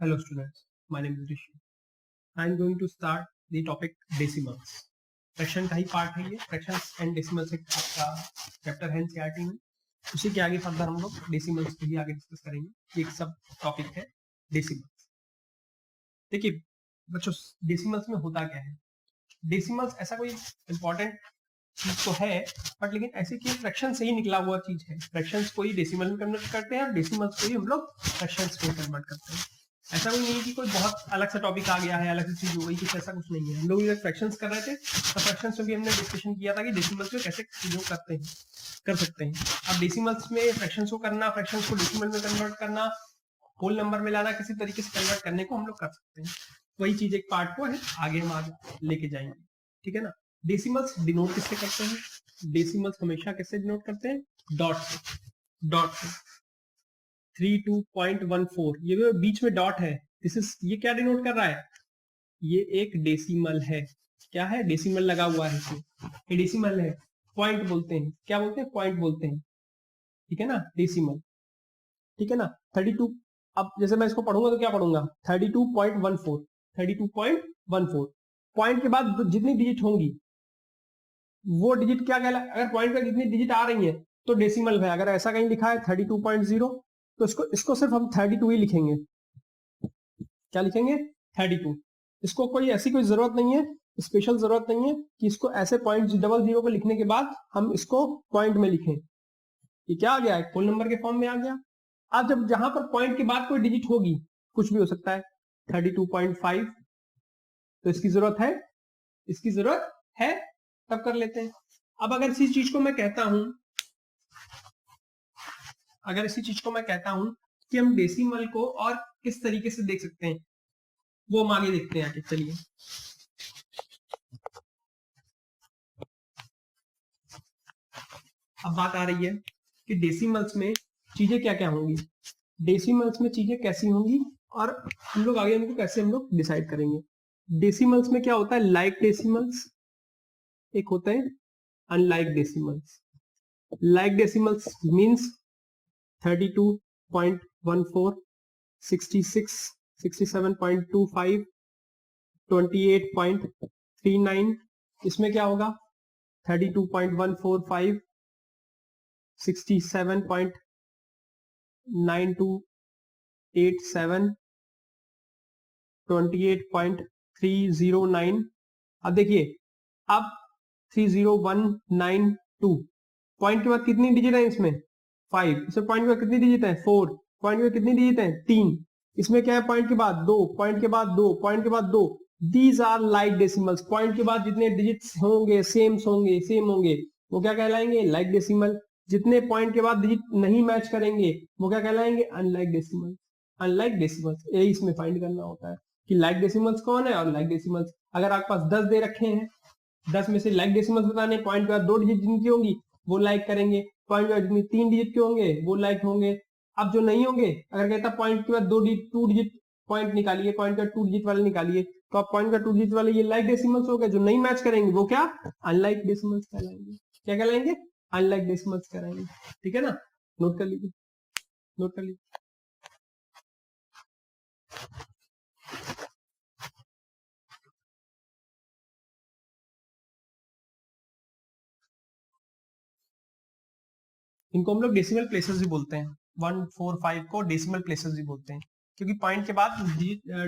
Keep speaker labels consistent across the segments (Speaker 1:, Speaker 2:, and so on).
Speaker 1: Hello students, my name is Rishi. I am going to start the topic decimals. Fraction का ही part है ये. Fractions and decimals एक आपका chapter है NCERT में. उसी के आगे फर्दर हम लोग डेसिमल्स को भी आगे डिस्कस करेंगे. ये एक सब टॉपिक है डेसिमल्स. देखिए बच्चों, डेसिमल्स में होता क्या है. डेसिमल्स ऐसा कोई इंपॉर्टेंट चीज तो है, बट लेकिन ऐसे कि फ्रैक्शन से ही निकला हुआ चीज है. फ्रैक्शंस को ही डेसिमल में कन्वर्ट करते हैं और डेसिमल्स को ही हम लोग फ्रैक्शंस में कन्वर्ट करते हैं. ऐसा कोई नहीं कि कोई बहुत अलग सा टॉपिक आ गया है, अलग से चीज हो गई, कुछ ऐसा कुछ नहीं है. हम लोग जब फ्रैक्शंस कर रहे थे तो फ्रैक्शंस में भी हमने डिस्कशन किया था कि डेसिमल्स में कैसे चीजों करते हैं, कर सकते हैं. अब डेसिमल्स में फ्रैक्शंस को करना, फ्रैक्शंस को डेसिमल में कन्वर्ट करना, होल नंबर में लाना, किसी तरीके से कन्वर्ट करने को हम लोग कर सकते हैं. वही चीज एक पार्ट को है, आगे हम आगे लेके जाएंगे. ठीक है ना. डेसिमल्स डिनोट किससे करते हैं? डेसिमल्स हमेशा किससे डिनोट करते हैं? डॉट से. डॉट से 32.14, ये जो बीच में डॉट है, दिस इज, ये क्या डिनोट कर रहा है? ये एक डेसिमल है. क्या है? डेसिमल लगा हुआ है इसमें. ये डेसिमल है. पॉइंट बोलते हैं. क्या बोलते हैं? पॉइंट बोलते हैं. ठीक है ना. डेसिमल. ठीक है ना. 32. अब जैसे मैं इसको पढ़ूंगा तो क्या पढ़ूंगा? 32.14. 32.14. पॉइंट के बाद जितनी डिजिट होंगी वो डिजिट क्या कहला, अगर पॉइंट पे जितनी डिजिट आ रही है तो डेसिमल है. अगर ऐसा कहीं लिखा है 32.0 तो इसको सिर्फ हम 32 ही लिखेंगे. क्या लिखेंगे? 32. इसको कोई ऐसी कोई जरूरत नहीं है, स्पेशल जरूरत नहीं है कि इसको ऐसे पॉइंट डबल जीरो पे लिखने के बाद हम इसको पॉइंट में लिखें. ये क्या आ गया? एक होल नंबर के फॉर्म में आ गया. अब जब जहां पर पॉइंट के बाद कोई डिजिट होगी, कुछ भी हो सकता है, 32.5, तो इसकी जरूरत है, इसकी जरूरत है, तब कर लेते हैं. अब अगर इसी चीज को मैं कहता हूं, अगर इसी चीज को मैं कहता हूं कि हम डेसिमल को और किस तरीके से देख सकते हैं, वो हम आगे देखते हैं आगे. चलिए, अब बात आ रही है कि डेसिमल्स में चीजें क्या क्या होंगी, डेसिमल्स में चीजें कैसी होंगी, और हम लोग आगे उनको कैसे हम लोग डिसाइड करेंगे. डेसिमल्स में क्या होता है? लाइक डेसिमल्स, एक होता है unlike decimals. Like decimals means 32.14, 66, 67.25, 28.39. इसमें क्या होगा? 32.145, 67.9287, 28.309. अब देखिए, अब 30192 पॉइंट के बाद कितनी डिजिट है इसमें? 5. इसमें पॉइंट के बाद कितनी डिजिट है? 4. पॉइंट के बाद कितनी डिजिट है? 3. इसमें क्या है? पॉइंट के बाद 2, पॉइंट के बाद 2, पॉइंट के बाद 2. These are like decimals. Point के बाद जितने डिजिट्स होंगे, सेम होंगे, वो क्या कहलाएंगे? Like decimal. जितने पॉइंट के बाद डिजिट नहीं मैच करेंगे वो क्या कहलाएंगे? Unlike decimal. अनलाइक डेसिमल्स, यही इसमें फाइंड करना होता है कि लाइक डेसिमल्स कौन है और लाइक डेसिमल्स. अगर आपके पास 10 दे रखे हैं, 10 में से लाइक डेसिमल्स बताने, पॉइंट के बाद 2 डिजिट जिनकी होंगी वो लाइक करेंगे, पॉइंट के बाद जितनी 3 डिजिट के होंगे वो लाइक होंगे. अब जो नहीं होंगे, अगर कहता पॉइंट के बाद 2 डिजिट पॉइंट निकालिए, पॉइंट का 2 डिजिट वाले निकालिए, तो आप पॉइंट का 2 डिजिट वाले ये लाइक डेसिमल्स हो गए. जो नहीं मैच करेंगे वो क्या? अनलाइक डेसिमल्स कहलाएंगे. क्या कहलाएंगे? अनलाइक डेसिमल्स कहलाएंगे. ठीक है ना. नोट कर लीजिए, नोट कर लीजिए. इनको हम लोग डेसिमल प्लेसेस भी बोलते हैं. 1, 4, 5 को डेसिमल प्लेसेस भी बोलते हैं, क्योंकि पॉइंट के बाद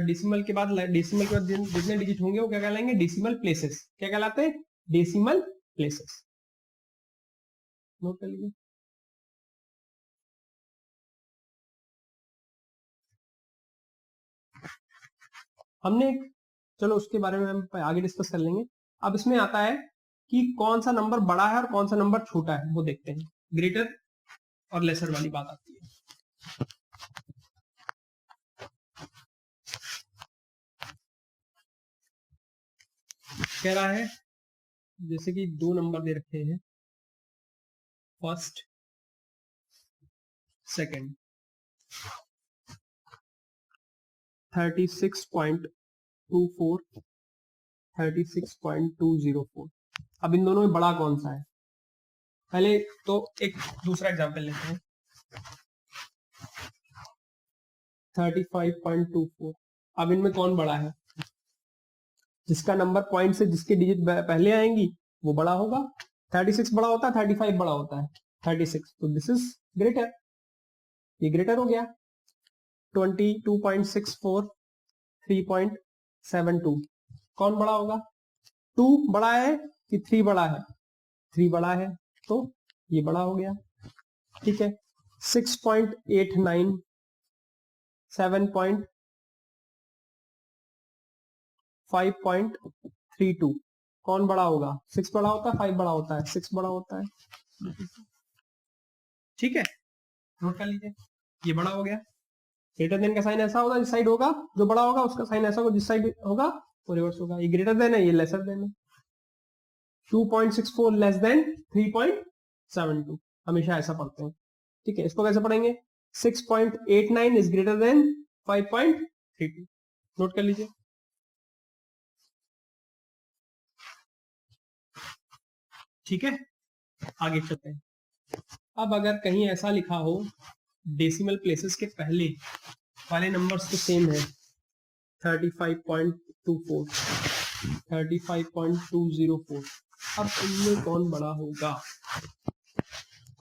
Speaker 1: डेसिमल के बाद जितने डिजिट होंगे वो क्या कहलाएंगे? Decimal places. क्या कहलाते हैं? Decimal places. नोट कर लीजिए. हमने, चलो उसके बारे में हम आगे डिस्कस कर लेंगे. अब इसमें आता है कि कौन सा नंबर बड़ा है और कौन सा नंबर छोटा है, वो देखते हैं. ग्रेटर और लेसर वाली बात आती है. कह रहा है जैसे कि 2 नंबर दे रखे हैं, फर्स्ट, सेकंड, 36.24, 36.204. अब इन दोनों में बड़ा कौन सा है? पहले तो एक दूसरा एग्जांपल लेते हैं. 35.24। अब इनमें कौन बड़ा है? जिसका नंबर पॉइंट से जिसके डिजिट पहले आएंगी वो बड़ा होगा। 36 बड़ा होता है, 35 बड़ा होता है 36, तो दिस इज ग्रेटर, ये ग्रेटर हो गया। 22.64 3.72 कौन बड़ा होगा? 2 बड़ा है कि 3 बड़ा है? 3 बड़ा है, तो ये बड़ा हो गया। ठीक है। 6.89 7.5.32 कौन बड़ा होगा? 6 बड़ा होता है, 5 बड़ा होता है? 6 बड़ा होता है। ठीक है, नोट कर लीजिए, ये बड़ा हो गया। ग्रेटर देन का साइन ऐसा होगा, जिस साइड होगा जो बड़ा होगा उसका साइन ऐसा होगा, जिस साइड होगा वो रिवर्स होगा। ये ग्रेटर देन है, ये लेसर देन है। 2.64 लेस देन 3.72, हमेशा ऐसा पढ़ते हैं। ठीक है, इसको कैसे पढ़ेंगे? 6.89 इज ग्रेटर देन 5.32। नोट कर लीजिए। ठीक है, आगे चलते हैं। अब अगर कहीं ऐसा लिखा हो डेसिमल प्लेसेस के पहले वाले नंबर्स तो सेम है, 35.24 35.204, अब इनमें कौन बड़ा होगा?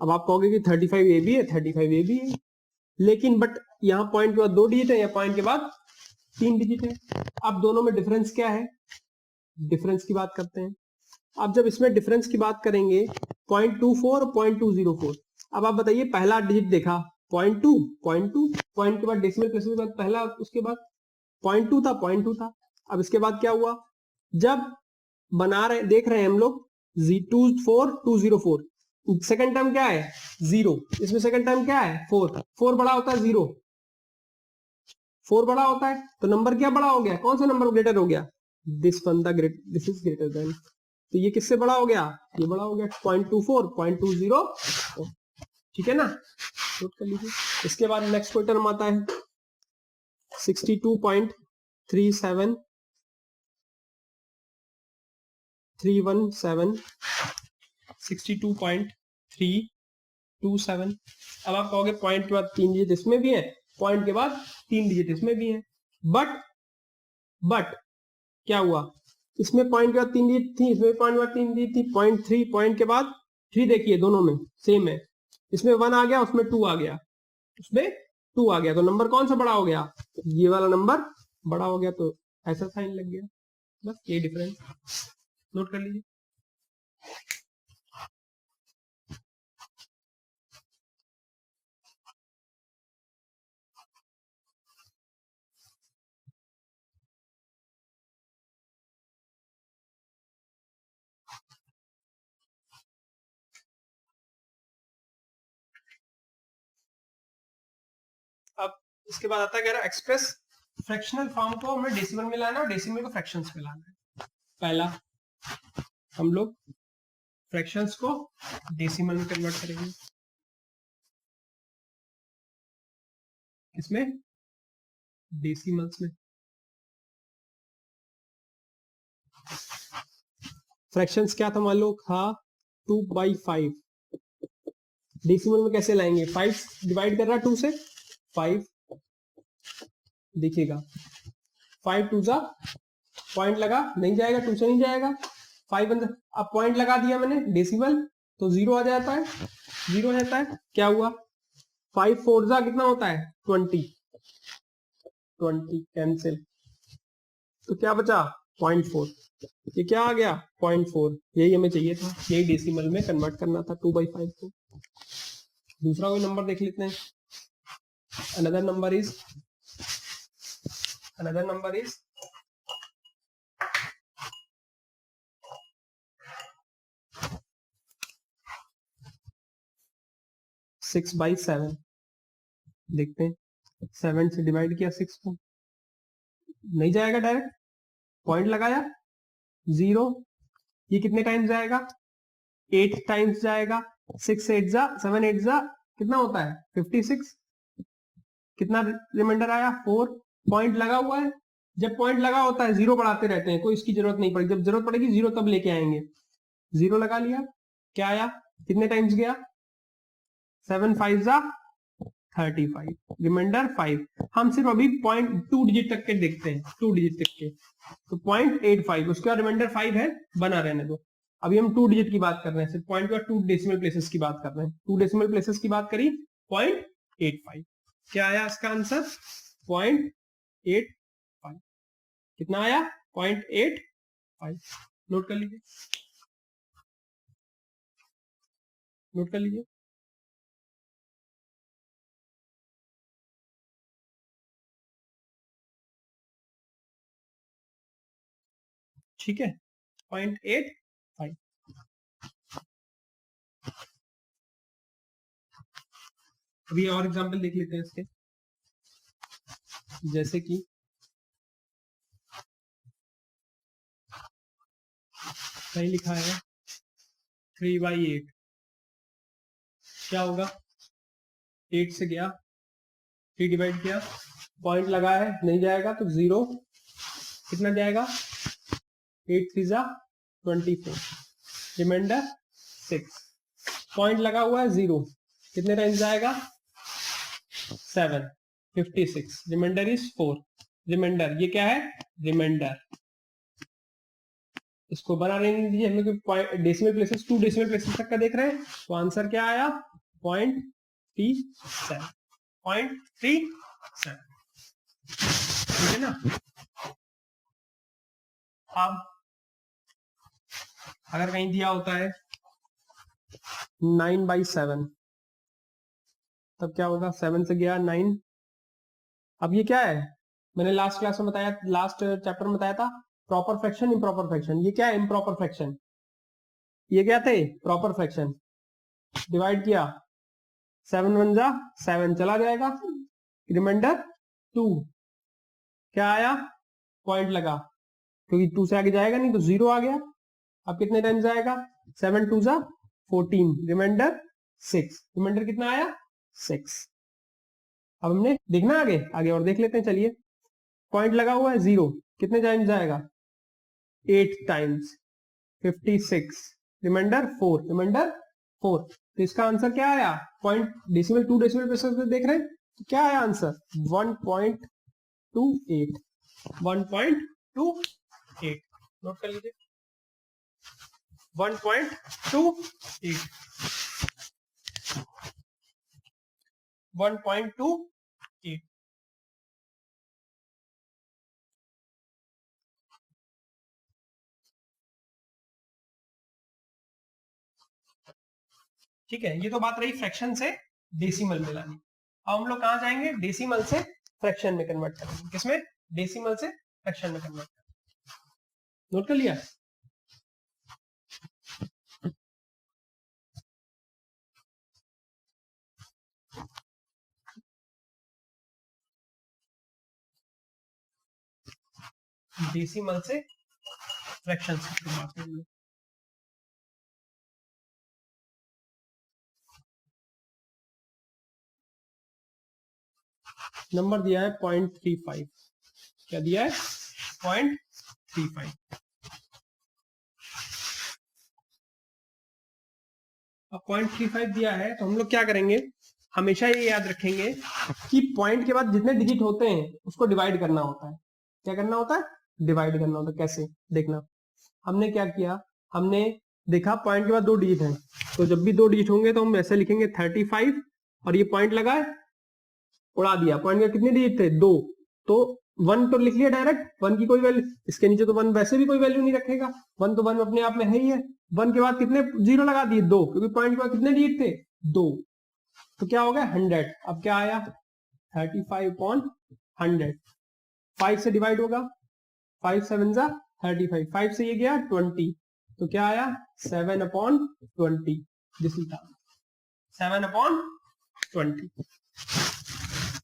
Speaker 1: अब आप कहोगे कि 35 ए भी है, 35 ए भी है, लेकिन बट यहाँ पॉइंट के बाद 2 डिजिट है या पॉइंट के बाद 3 डिजिट है। अब दोनों में डिफरेंस क्या है? डिफरेंस की बात करते हैं। अब जब इसमें डिफरेंस की बात करेंगे 0.24 और 0.204, अब आप बताइए पहला डिजिट देखा 0.2 पॉइंट के बाद डेसिमल प्लेस के बाद पहला, उसके बाद 0.2 था, 0.2 था। अब इसके बाद क्या हुआ? जब बना रहे देख रहे हैं हम लोग 24204, सेकंड टर्म क्या है? 0, इसमें सेकंड टर्म क्या है? 4 बड़ा होता है 0, 4 बड़ा होता है, तो नंबर क्या बड़ा हो गया? कौन सा नंबर ग्रेटर हो गया? This one the great, this is greater than, तो ये किससे बड़ा हो गया? ये बड़ा हो गया 0.24 0.20। ठीक है ना, नोट कर लीजिए। इसके बाद नेक्स्ट कोई टर्म आता है 62.37 317 62.327। अब आप कहोगे पॉइंट के बाद 3 डिजिट इसमें भी है, पॉइंट के बाद 3 डिजिट इसमें भी है, बट क्या हुआ? इसमें पॉइंट के बाद 3 डिजिट थी, इसमें पॉइंट के बाद 3 डिजिट थी, 0.3 पॉइंट के बाद 3, देखिए दोनों में सेम है। इसमें 1 आ गया, उसमें 2 आ गया, उसमें 2 आ गया, तो नंबर कौन सा बड़ा हो गया? ये वाला नंबर बड़ा हो गया, तो ऐसा साइन लग गया। बस ये डिफरेंस नोट कर लीजिए। अब इसके बाद आता है, कह रहा एक्सप्रेस फ्रैक्शनल फॉर्म को हमें डेसिमल में लाना है और डेसिमल को फ्रैक्शंस में लाना है। पहला हम लोग फ्रैक्शंस को डेसिमल में कन्वर्ट करेंगे। इसमें डेसिमल्स में फ्रैक्शंस क्या था मान लो था 2/5, डेसिमल में कैसे लाएंगे? 5 डिवाइड कर रहा है 2 से, 5 देखिएगा 5 2 जा पॉइंट लगा, नहीं जाएगा, 2 से नहीं जाएगा, 5 अंदर, अब पॉइंट लगा दिया मैंने डेसिमल, तो 0 आ जाता है, 0 आ जाता है। क्या हुआ? 5 4 जा कितना होता है? 20 कैंसिल, तो क्या बचा? 0.4, ये क्या आ गया? 0.4, यही हमें चाहिए था, यही डेसिमल में कन्वर्ट करना था 2/5 को। दूसरा कोई नंबर देख लेते हैं। Another number is 6/7। देखते हैं, 7 से डिवाइड किया 6 को, नहीं जाएगा, डायरेक्ट पॉइंट लगाया 0, ये कितने टाइम्स जाएगा? 8 टाइम्स जाएगा। 6 8 जा 7 8 जा कितना होता है? 56। कितना रिमाइंडर आया? 4। पॉइंट लगा हुआ है, जब पॉइंट लगा होता है 0 बढ़ाते रहते हैं, कोई इसकी जरूरत नहीं पड़ेगी, जब जरूरत पड़ेगी 0 तब लेके आएंगे। 0 लगा लिया, क्या आया? कितने टाइम्स गया? 7 5 जा 35, रिमाइंडर 5। हम सिर्फ अभी 0.2 डिजिट तक के देखते हैं, 2 डिजिट तक के, तो 0.85, उसके बाद रिमाइंडर 5 है, बना रहने दो। अभी हम 2 डिजिट की बात कर रहे हैं, सिर्फ पॉइंट के बाद 2 डेसिमल प्लेसेस की बात कर रहे हैं। 2 डेसिमल प्लेसेस की बात करी, 0.85। क्या आया इसका आंसर? 0.85। कितना आया? 0.85। नोट कर लीजिए, नोट कर लीजिए। ठीक है, 0.85। अभी और एग्जांपल देख लेते हैं इसके, जैसे कि सही लिखा है 3/8, क्या होगा? 8 से गया, 3 डिवाइड किया, पॉइंट लगा है, नहीं जाएगा तो 0, कितना जाएगा? 8 3 जा 24, रिमाइंडर 6। पॉइंट लगा हुआ है 0, कितने टाइम्स जाएगा? 7, 56, रिमाइंडर इज 4। रिमाइंडर, ये क्या है? रिमाइंडर। इसको बना नहीं दीजिए, हम लोग डेसिमल प्लेसेस, 2 डेसिमल प्लेसेस तक का देख रहे हैं, तो आंसर क्या आया? 0.37, 0.37। ठीक है ना? अब अगर कहीं दिया होता है 9/7, तब क्या होगा? 7 से गया 9। अब ये क्या है? मैंने लास्ट क्लास में बताया, लास्ट चैप्टर में बताया था, प्रॉपर फ्रैक्शन, इम्प्रॉपर फ्रैक्शन। ये क्या है? Improper fraction. ये क्या थे? Proper fraction. डिवाइड किया, 7 1 जा 7, चला जाएगा, रिमाइंडर 2। क्या आया? पॉइंट लगा, क्योंकि 2 से आगे जाएगा नहीं तो 0 आ गया। अब कितने टाइम्स जाएगा? 7 2 जा 14, रिमाइंडर 6। रिमाइंडर कितना आया? 6। अब हमने देखना आगे, आगे और देख लेते हैं, चलिए। पॉइंट लगा हुआ है 0, कितने टाइम्स जाएगा? 8 टाइम्स, 56, रिमाइंडर 4, रिमाइंडर 4। तो इसका आंसर क्या आया? पॉइंट डेसिमल, 2 डेसिमल प्लेसेस पे देख रहे हैं, तो क्या आया आंसर? 1.28, 1.28। नोट कर लीजिए, 1.28, 1.28। ठीक है, ये तो बात रही फ्रैक्शन से डेसिमल में लानी। अब हम लोग कहां जाएंगे? डेसिमल से फ्रैक्शन में कन्वर्ट करेंगे। किसमें? डेसिमल से फ्रैक्शन में कन्वर्ट करेंगे। नोट कर लिया? डेसिमल से फ्रैक्शन की बात करेंगे। नंबर दिया है 0.35। क्या दिया है? 0.35। अब 0.35 दिया है तो हम लोग क्या करेंगे? हमेशा ये याद रखेंगे कि पॉइंट के बाद जितने डिजिट होते हैं उसको डिवाइड करना होता है। क्या करना होता है? डिवाइड करना होता है। कैसे? देखना, हमने क्या किया, हमने देखा पॉइंट के बाद 2 डिजिट हैं, तो जब भी 2 डिजिट होंगे तो हम ऐसे लिखेंगे 35, और ये पॉइंट लगा है, उड़ा दिया। पॉइंट के कितने डिजिट थे? 2, तो 1 तो लिख लिया डायरेक्ट, 1 की कोई वैल्यू, इसके नीचे तो 1 वैसे भी कोई वैल्यू नहीं रखेगा, 1 तो 1 अपने आप में है ही है। 1 के बाद कितने जीरो लगा दिए? 2, क्योंकि पॉइंट के बाद कितने डिजिट थे? 2, तो क्या हो गया? 100। अब क्या आया? 35/100। 5 से डिवाइड होगा, 5 7 जा 35, 5 से ये गया 20, तो क्या आया? 7/20। This is 7/20,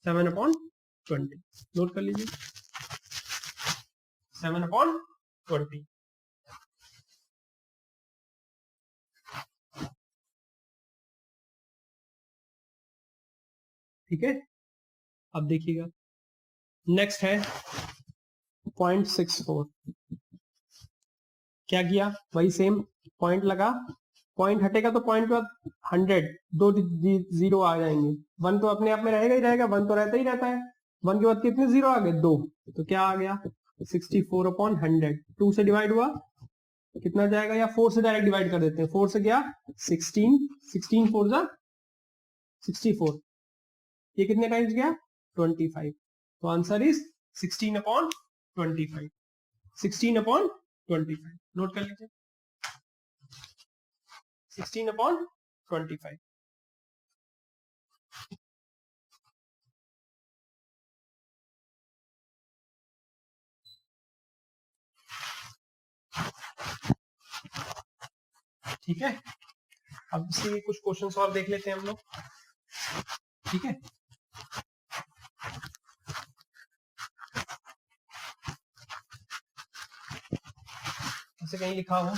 Speaker 1: 7/20। नोट कर लीजिए, 7/20। ठीक है, अब देखिएगा, नेक्स्ट है 0.64। क्या किया? वही सेम, पॉइंट लगा, पॉइंट हटेगा तो पॉइंट के बाद 100, दो जीरो आ जाएंगे, 1 तो अपने आप में रहेगा ही रहेगा, 1 तो रहता ही रहता है, 1 के बाद कितने जीरो आ गए, 2, तो क्या आ गया 64/100, 2 से डिवाइड हुआ कितना जाएगा, या 4 से डायरेक्ट डिवाइड कर देते हैं, 4 से गया 16, 16 4 जा 64, ये कितने टाइम्स गया 25, तो आंसर इज 16/25, 16/25, नोट कर लीजिए 16/25। ठीक है, अब इसके कुछ क्वेश्चंस और देख लेते हैं हम लोग। ठीक है, ऐसे कहीं लिखा हो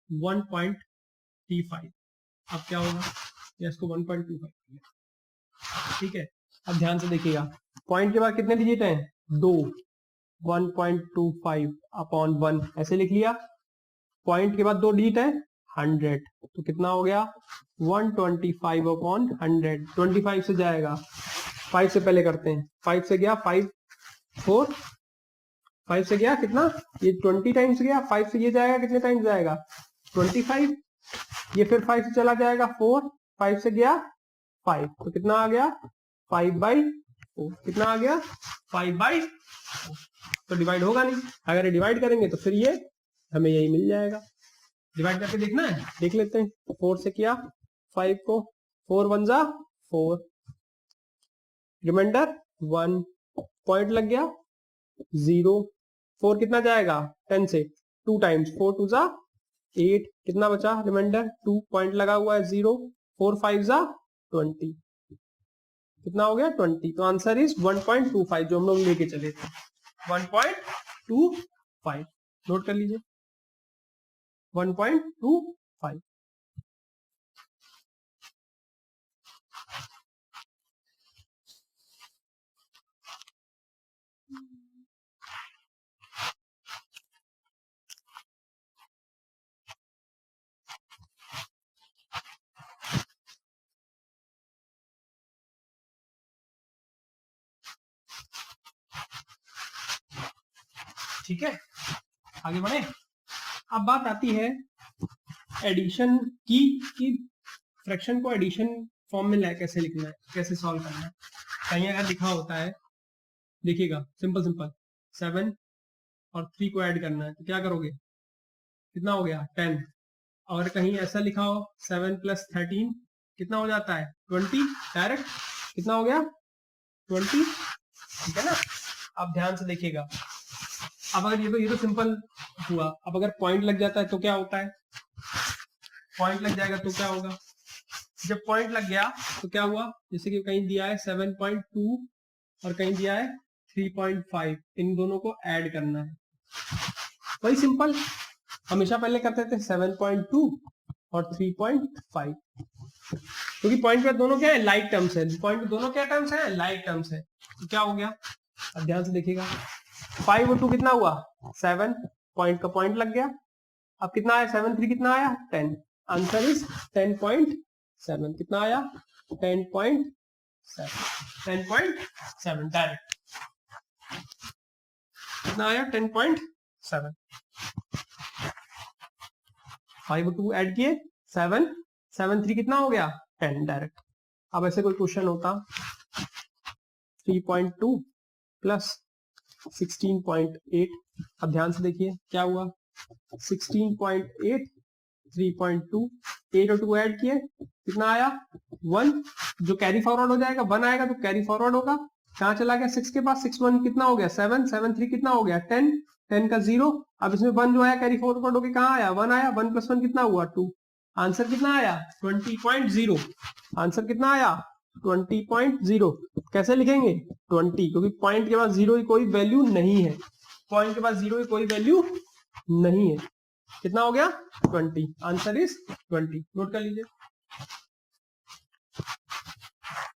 Speaker 1: 1.35, अब क्या होगा, या इसको 1.25, ठीक है। अब ध्यान से देखिएगा, पॉइंट के बाद कितने डिजिट हैं, 2, 1.25/1 ऐसे लिख लिया, पॉइंट के बाद 2 डिजिट है 100, तो कितना हो गया 125/100, 25 से जाएगा, 5 से पहले करते हैं, 5 से गया 5 4, 5 से गया कितना, ये 20 टाइम्स गया, 5 से ये जाएगा कितने टाइम्स जाएगा 25, ये फिर 5 से चला जाएगा 4, 5 से गया 5, तो कितना आ गया 5/4, कितना आ गया 5/4, तो डिवाइड होगा नहीं, अगर डिवाइड करेंगे तो फिर ये हमें यही मिल जाएगा, डिवाइड करके देखना है, देख लेते हैं, 4 से किया 5 को, 4 1 जा 4, रिमाइंडर 1, पॉइंट लग गया 0, 4 कितना जाएगा 10 से 2 टाइम्स, 4 2 जा 8, कितना बचा रिमाइंडर 2, पॉइंट लगा हुआ है 0, 4 5 जा 20, कितना हो गया 20, तो आंसर इज 1.25 जो हम लोग लेके चले थे, 1.25, नोट कर लीजिए 1.25। ठीक है, आगे बढ़े। अब बात आती है एडिशन की, कि फ्रैक्शन को एडिशन फॉर्म में कैसे लिखना है, कैसे सॉल्व करना है। कहीं अगर लिखा होता है, देखिएगा सिंपल सिंपल, 7 और 3 को ऐड करना है, तो क्या करोगे, कितना हो गया 10, और कहीं ऐसा लिखा हो 7 + 13 कितना हो जाता है 20, डायरेक्ट कितना हो गया 20, ठीक है ना। अब ध्यान से देखिएगा, अब अगर ये तो सिंपल हुआ, अब अगर पॉइंट लग जाता है तो क्या होता है, पॉइंट लग जाएगा तो क्या होगा, जब पॉइंट लग गया तो क्या हुआ, जैसे कि कहीं दिया है 7.2 और कहीं दिया है 3.5, इन दोनों को ऐड करना है, वही सिंपल हमेशा पहले करते थे 7.2 और 3.5, क्योंकि पॉइंट पे दोनों क्या है लाइक टर्म्स है, पॉइंट दोनों क्या टर्म्स है लाइक टर्म्स है, तो क्या हो गया, अब ध्यान से देखिएगा 5 और 2 कितना हुआ 7, पॉइंट का पॉइंट लग गया, अब कितना आया 7 3 कितना आया 10, आंसर इज 10.7, कितना आया 10.7, 10.7 डायरेक्ट कितना आया 10.7, 5 और 2 ऐड किए 7, 7 3 कितना हो गया 10 डायरेक्ट। अब ऐसे कोई क्वेश्चन होता 3.2 प्लस 16.8, अब ध्यान से देखिए क्या हुआ 16.8 3.2, 8 और 2 ऐड किए कितना आया 1, जो कैरी फॉरवर्ड हो जाएगा 1 आएगा तो कैरी फॉरवर्ड होगा, कहां चला गया 6 के पास, 6 1 कितना हो गया 7, 7 3 कितना हो गया 10, 10 का 0, अब इसमें 1 जो आया कैरी फॉरवर्ड होकर कहां आया 1 आया, 1 + 1 कितना हुआ 2, आंसर कितना आया 20.0, आंसर कितना आया 20.0, कैसे लिखेंगे 20, क्योंकि पॉइंट के बाद 0 की कोई वैल्यू नहीं है, पॉइंट के बाद 0 की कोई वैल्यू नहीं है, कितना हो गया 20, आंसर इज 20, नोट कर लीजिए,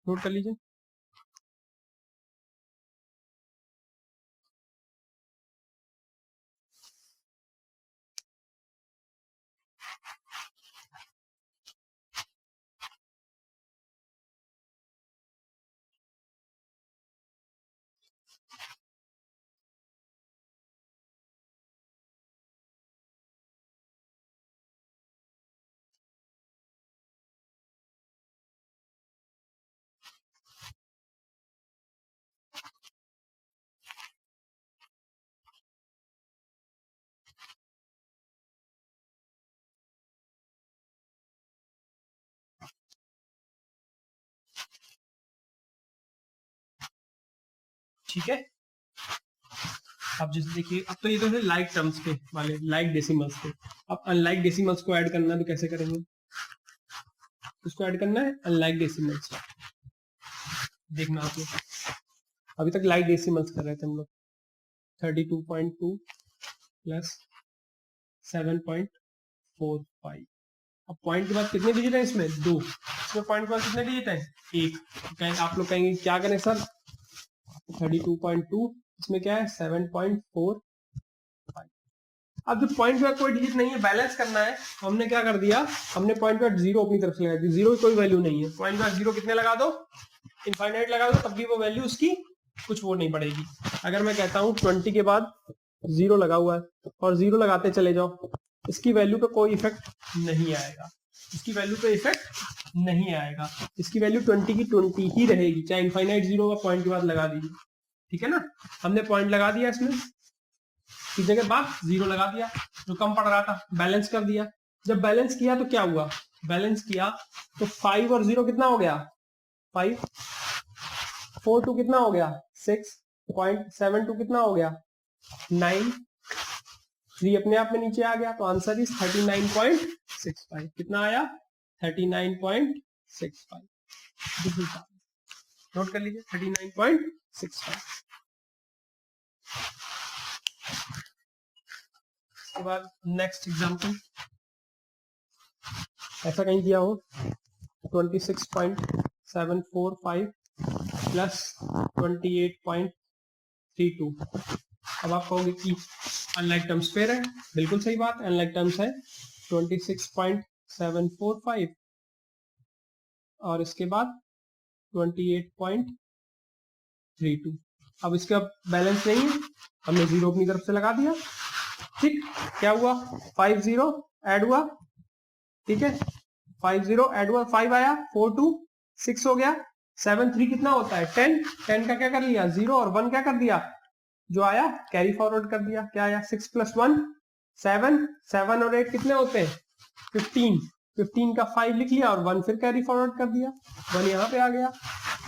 Speaker 1: नोट कर लीजिए। ठीक है। अब जैसे देखिए, अब तो ये तो लाइक टर्म्स के वाले, लाइक डेसिमल्स के। अब अनलाइक डेसिमल्स को ऐड करना है तो कैसे करेंगे? इसको ऐड करना है अनलाइक डेसिमल्स। देखना आप लोग, अभी तक लाइक डेसिमल्स कर रहे थे हम लोग। 32.2 प्लस 7.45। अब पॉइंट के बाद कितने डिजिट है इसमें? 2। इसमें पॉइंट के बाद कितने डिजिट है? 1। तो आप लोग कहेंगे क्या करें सर? 32.2 इसमें क्या है? 7.45। अब जो पॉइंट पे कोई डिजिट नहीं है, बैलेंस करना है, तो हमने क्या कर दिया? हमने पॉइंट पे 0 अपनी तरफ से लगा दी। 0 की कोई वैल्यू नहीं है, पॉइंट पे 0 कितने लगा दो? इनफाइनाइट लगा दो, तब भी वो वैल्यू उसकी कुछ वो नहीं पड़ेगी। अगर मैं कहता हूँ 20 के बाद 0 लगा हुआ है और 0 लगाते चले जाओ, इसकी वैल्यू पे कोई इफेक्ट नहीं आएगा। इसकी वैल्यू पे इफेक्ट नहीं आएगा। इसकी वैल्यू 20 की 20 ही रहेगी, चाहे इनफाइनाइट 0 का पॉइंट के बाद लगा दीजिए। ठीक है ना? हमने पॉइंट लगा दिया, इसमें की जगह बाद 0 लगा दिया, जो कम पड़ रहा था, बैलेंस कर दिया। जब बैलेंस किया तो क्या हुआ? बैलेंस किया तो 5 और 0 कितना हो गया? 5। 4 2 कितना हो गया? 6.72 कितना हो गया? 9। 3 अपने आप में नीचे आ गया, तो आंसर इज 39.65। कितना आया? 39.65। नोट कर लीजिए, 39.65। उसके बाद नेक्स्ट एग्जाम्पल, ऐसा कहीं दिया हो 26.745 प्लस 28.32। अब आप कहोगे कि अनलाइक टर्म्स फेयर है। बिल्कुल सही बात, अनलाइक टर्म्स है। 26.745 और इसके बाद 28.32। अब इसका बैलेंस नहीं है, हमने 0 अपनी तरफ से लगा दिया। ठीक, क्या हुआ? 5 0 ऐड हुआ। ठीक है, 5 0 ऐड हुआ, 5 आया, 4 2 6 हो गया, 7 3 कितना होता है? 10। 10 का क्या कर लिया? 0 और 1 क्या कर दिया? जो आया कैरी फॉरवर्ड कर दिया। क्या आया? 6 + 1 7। 7 और 8 कितने होते हैं? 15। 15 का 5 लिख लिया और 1 फिर कैरी फॉरवर्ड कर दिया, 1 यहाँ पे आ गया।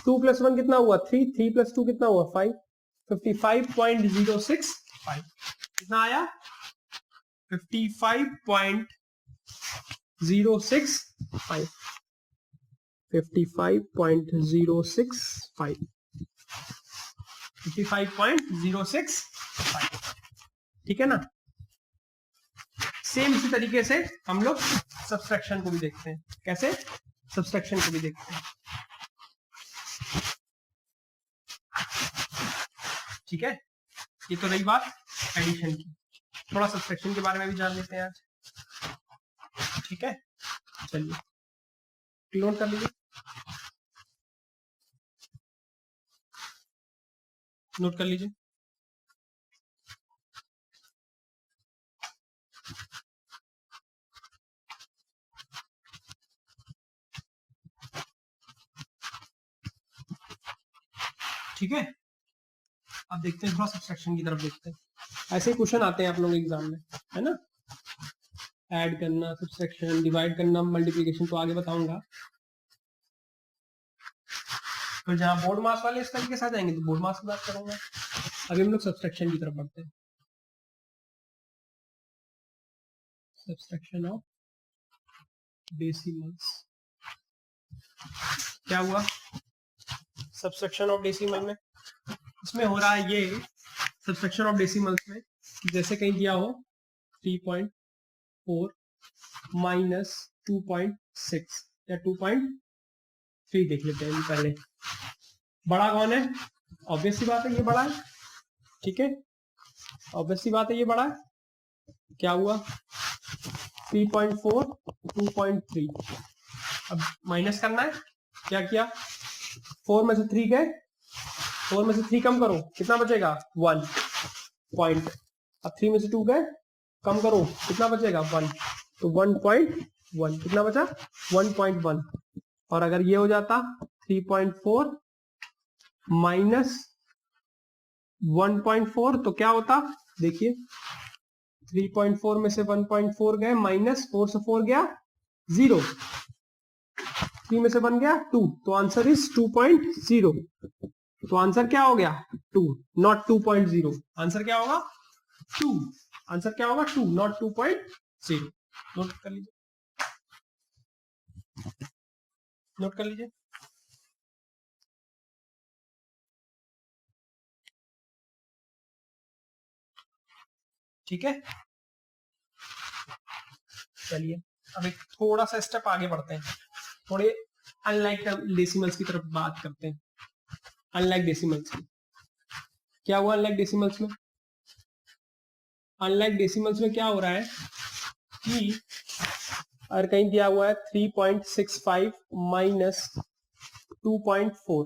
Speaker 1: 2 + 1 कितना हुआ? 3। 3 + 2 कितना हुआ? 5। 55.065 कितना आया? 55.065। 55.065। 55.065। ठीक है ना? सेम इसी तरीके से हम लोग सब्सट्रैक्शन को भी देखते हैं। कैसे? सब्सट्रैक्शन को भी देखते हैं। ठीक है, ये तो रही बात एडिशन की। थोड़ा सब्सट्रैक्शन के बारे में भी जान लेते हैं आज। ठीक है, चलिए नोट कर लीजिए, नोट कर लीजिए। ठीक है, अब देखते हैं, थोड़ा सब्सट्रैक्शन की तरफ देखते हैं। ऐसे क्वेश्चन आते हैं आप लोग एग्जाम में, है ना? ऐड करना, सब्सट्रैक्शन, डिवाइड करना, मल्टीप्लिकेशन तो आगे बताऊंगा। तो जहां बोर्ड मार्क्स वाले इस तरीके से आ जाएंगे तो बोर्ड मार्क्स की बात करूंगा। अभी हम लोग सब्सट्रैक्शन की तरफ बढ़ते हैं। Subtraction of decimals. क्या हुआ सब्सट्रैक्शन ऑफ डेसिमल में? इसमें हो रहा है ये सब्सट्रैक्शन ऑफ डेसिमल्स में, जैसे कहीं दिया हो 3.4 माइनस 2.6 या 2.3 देख लेते हैं पहले। बड़ा कौन है? ऑब्वियस सी बात है ये बड़ा है। ठीक है, ऑब्वियस सी बात है ये बड़ा है। क्या हुआ? 3.4 2.3। अब माइनस करना है, क्या किया? 4 में से 3 गए, 4 में से 3 कम करो, कितना बचेगा? 1 पॉइंट। अब 3 में से 2 गए, कम करो, कितना बचेगा? 1। तो 1.1 कितना बचा? 1.1। और अगर ये हो जाता 3.4 माइनस 1.4 तो क्या होता? देखिए 3.4 में से 1.4 गए, माइनस 4 से 4 गया 0, 3 में से 1 गया 2, तो आंसर इज 2.0। तो आंसर क्या हो गया 2, नॉट 2.0। आंसर क्या होगा 2, आंसर क्या होगा 2, नॉट 2.0। नोट कर लीजिए, नोट कर लीजिए। ठीक है, चलिए अब एक थोड़ा सा स्टेप आगे बढ़ते हैं, थोड़े अनलाइक डेसिमल्स की तरफ बात करते हैं। अनलाइक डेसिमल्स की क्या हुआ, अनलाइक डेसिमल्स में, अनलाइक डेसिमल्स में क्या हो रहा है कि और कहीं दिया हुआ है 3.65 माइनस 2.4,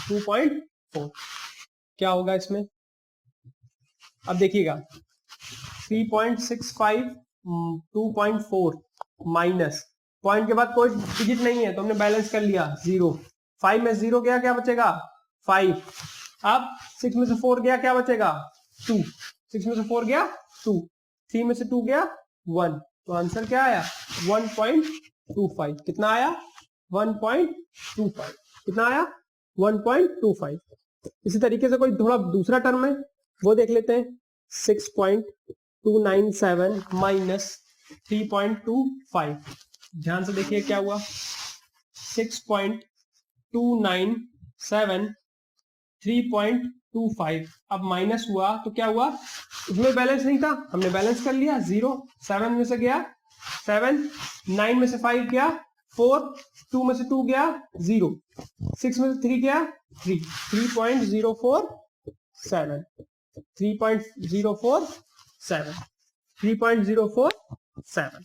Speaker 1: 2.4 क्या होगा इसमें, अब देखिएगा 3.65 2.4 माइनस पॉइंट के बाद कोई डिजिट नहीं है तो हमने बैलेंस कर लिया 0, 5 में 0 गया क्या बचेगा 5, अब 6 में से 4 गया क्या बचेगा 2, 6 में से 4 गया 2, 3 में से 2 गया 1, तो आंसर क्या आया 1.25। कितना आया 1.25, कितना आया 1.25। इसी तरीके से कोई थोड़ा दूसरा टर्म है वो देख लेते हैं, 6.297 माइनस 3.25। ध्यान से देखिए क्या हुआ, 6.297 3.25, अब माइनस हुआ तो क्या हुआ, उसमें बैलेंस नहीं था हमने बैलेंस कर लिया 0, 7 में से गया 7, 9 में से 5 गया 4, 2 में से 2 गया 0, 6 में से 3 गया 3, 3.047, 3.047, 3.047,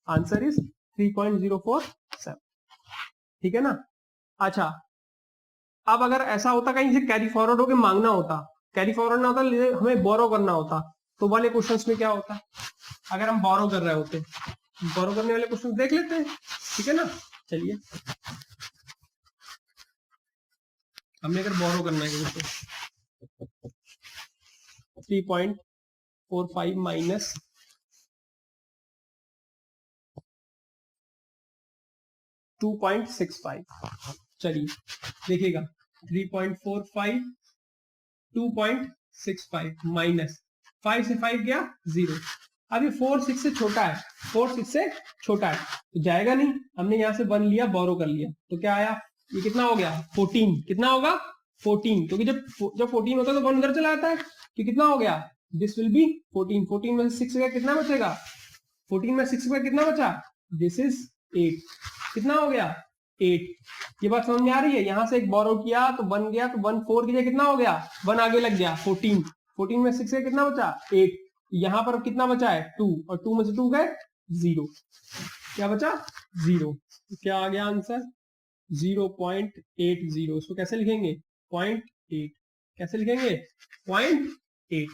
Speaker 1: आंसर इज 3.047। ठीक है ना। अच्छा अब अगर ऐसा होता कहीं से कैरी फॉरवर्ड होके मांगना होता, कैरी फॉरवर्ड ना होता हमें बोरो करना होता, तो वाले क्वेश्चंस में क्या होता, अगर हम बोरो कर रहे होते, बोरो करने वाले क्वेश्चंस देख लेते हैं। ठीक है ना, चलिए हमने अगर बोरो करना है तो 3.45 माइनस 2.65, चलिए देखिएगा 3.45 2.65 माइनस 5 से 5 गया 0, अब ये 4 6 से छोटा है, 4 6 से छोटा है तो जाएगा नहीं, हमने यहां से 1 लिया बोरो कर लिया तो क्या आया, ये कितना हो गया 14, कितना होगा 14, क्योंकि जब 14 होता है तो 1 उधर चला आता है, कि कितना हो गया दिस विल बी 14, 14 में से 6 गया कितना बचेगा, 14 में 6 गया कितना बचा, दिस इज 8, कितना हो गया 8। ये बात समझ में आ रही है, यहां से एक बोरो किया तो 1 गया तो 1 4 की जगह कितना हो गया 1 आगे लग गया 14, 14 में 6 से कितना बचा 8, यहां पर कितना बचा है 2, और 2 में से 2 गए 0, क्या बचा 0, तो क्या आ गया आंसर 0.80। इसको कैसे लिखेंगे 0.8, कैसे लिखेंगे 0.8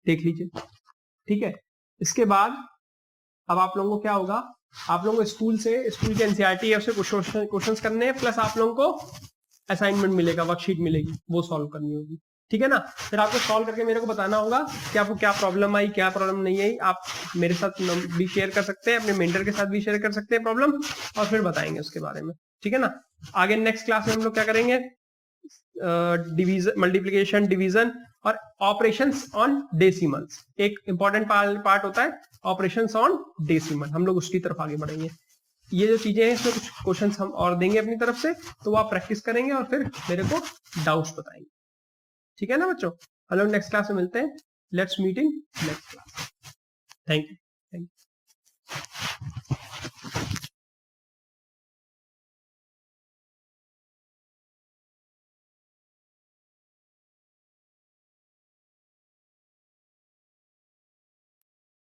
Speaker 1: देख लीजिए। ठीक है, इसके बाद अब आप लोगों को क्या होगा, आप लोगों को स्कूल के एनसीईआरटी से क्वेश्चंस करने हैं, प्लस आप लोगों को असाइनमेंट मिलेगा, वर्कशीट मिलेगी, वो सॉल्व करनी होगी। ठीक है ना, फिर आपको सॉल्व करके मेरे को बताना होगा कि आपको क्या प्रॉब्लम आई क्या प्रॉब्लम नहीं आई। आप मेरे साथ भी शेयर कर सकते हैं, अपने मेंटर के साथ भी शेयर कर सकते हैं प्रॉब्लम, और फिर बताएंगे उसके बारे में। ठीक है ना, आगे नेक्स्ट क्लास में हम लोग क्या करेंगे, डिवीजन, मल्टीप्लीकेशन, डिवीजन और ऑपरेशंस ऑन डेसिमल्स। एक इंपॉर्टेंट पार्ट होता है ऑपरेशंस ऑन डेसिमल, हम लोग उसकी तरफ आगे बढ़ेंगे। ये जो चीजें हैं इसमें कुछ क्वेश्चंस हम और देंगे अपनी तरफ से, तो वो आप प्रैक्टिस करेंगे और फिर मेरे को डाउट्स बताएंगे। ठीक है ना बच्चों, हम लोग नेक्स्ट क्लास में मिलते हैं। Let's meet in next class. Thank you.